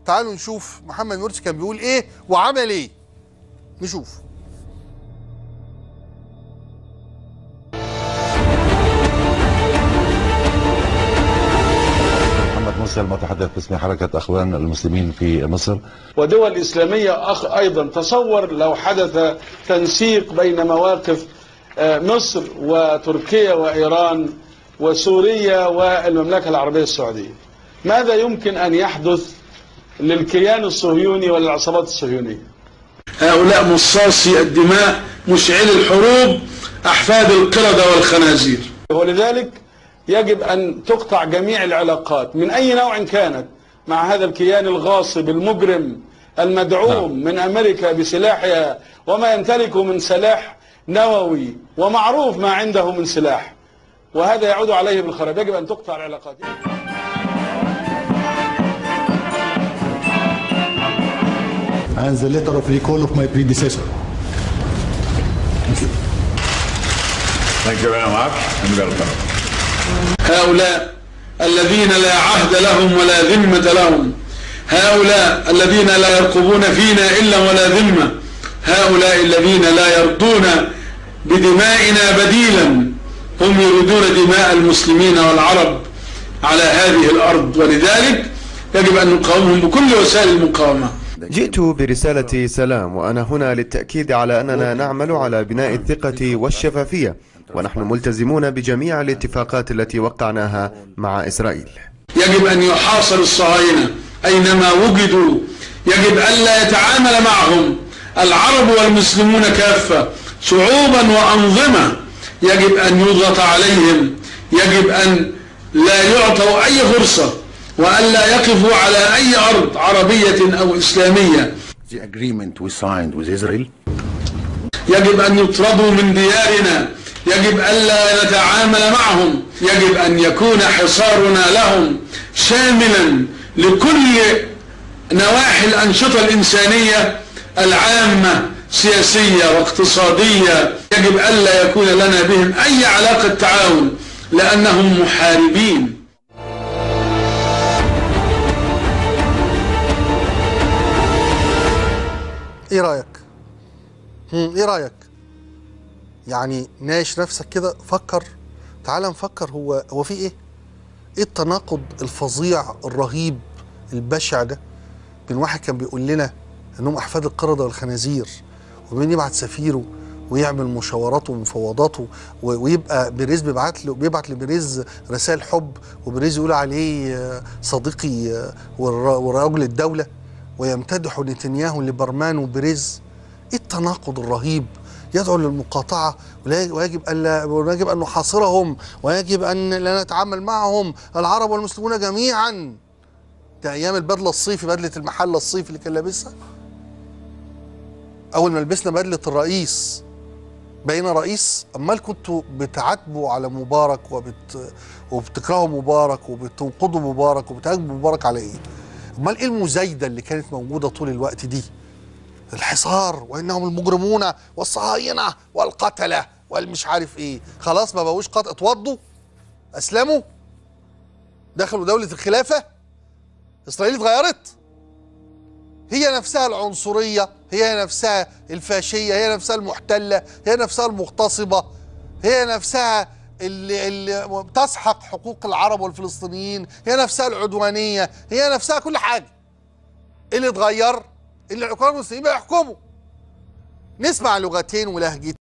تعالوا نشوف محمد مرسي كان بيقول ايه وعمل ايه. نشوف. محمد مرسي المتحدث باسم حركة أخوان المسلمين في مصر ودول إسلامية أيضا. تصور لو حدث تنسيق بين مواقف مصر وتركيا وإيران وسوريا والمملكة العربية السعودية، ماذا يمكن أن يحدث للكيان الصهيوني وللعصابات الصهيونية؟ هؤلاء مصاصي الدماء مشعلي الحروب أحفاد القردة والخنازير. ولذلك يجب أن تقطع جميع العلاقات من أي نوع كانت مع هذا الكيان الغاصب المجرم المدعوم من أمريكا بسلاحها وما يمتلكه من سلاح نووي، ومعروف ما عنده من سلاح، وهذا يعود عليه بالخراب. يجب أن تقطع العلاقات. And the letter of recall of my predecessor. Thank you very much and welcome. هؤلاء الذين لا عهد لهم ولا ذمة لهم، هؤلاء الذين لا يرقبون فينا إلا ولا ذمة، هؤلاء الذين لا يرضون بدمائنا بديلا، هم يريدون دماء المسلمين والعرب على هذه الأرض، ولذلك يجب أن نقاومهم بكل وسائل المقاومة. جئت برسالة سلام، وأنا هنا للتأكيد على أننا نعمل على بناء الثقة والشفافية، ونحن ملتزمون بجميع الاتفاقات التي وقعناها مع إسرائيل. يجب أن يحاصر الصهاينة أينما وجدوا، يجب ألا يتعامل معهم العرب والمسلمون كافة، شعوبا وأنظمة، يجب أن يضغط عليهم، يجب أن لا يعطوا أي فرصة، وألا يقفوا على أي أرض عربية أو إسلامية. The agreement we signed with Israel. يجب أن يطردوا من ديارنا، يجب ألا نتعامل معهم، يجب أن يكون حصارنا لهم شاملا لكل نواحي الأنشطة الإنسانية العامة، سياسية واقتصادية. يجب ألا يكون لنا بهم أي علاقة تعاون لأنهم محاربين. ايه رأيك؟ ايه رأيك؟ يعني ناقش نفسك كده، فكر، تعال نفكر هو في ايه؟ ايه التناقض الفظيع الرهيب البشع ده بين واحد كان بيقول لنا انهم احفاد القردة والخنازير، وبين يبعت سفيره ويعمل مشاوراته ومفاوضاته، ويبقى بيريز بيبعت لبيريز رسائل حب، وبيريز يقول عليه صديقي ورجل الدولة، ويمتدح نتنياهو لبرمان وبيريز. ايه التناقض الرهيب؟ يدعو للمقاطعة ويجب أن نحاصرهم، ويجب أن لا نتعامل معهم العرب والمسلمون جميعا. ده أيام البدلة الصيفي، بدلة المحلة الصيفي اللي كان لابسها. أول ما لبسنا بدلة الرئيس بقينا رئيس. أمال كنتوا بتعاتبوا على مبارك وبتكرهوا مبارك وبتنقضوا مبارك وبتهاجموا مبارك على إيه؟ أمال إيه المزايدة اللي كانت موجودة طول الوقت دي؟ الحصار، وانهم المجرمون والصهاينه والقتله والمش عارف ايه. خلاص ما بقوش قتل، اتوضوا، اسلموا، دخلوا دوله الخلافه. اسرائيل اتغيرت، هي نفسها العنصريه، هي نفسها الفاشيه، هي نفسها المحتله، هي نفسها المغتصبه، هي نفسها اللي تسحق حقوق العرب والفلسطينيين، هي نفسها العدوانيه، هي نفسها كل حاجه. اللي اتغير اللي الحكام المسلمين بقى يحكموا. نسمع لغتين ولهجتين.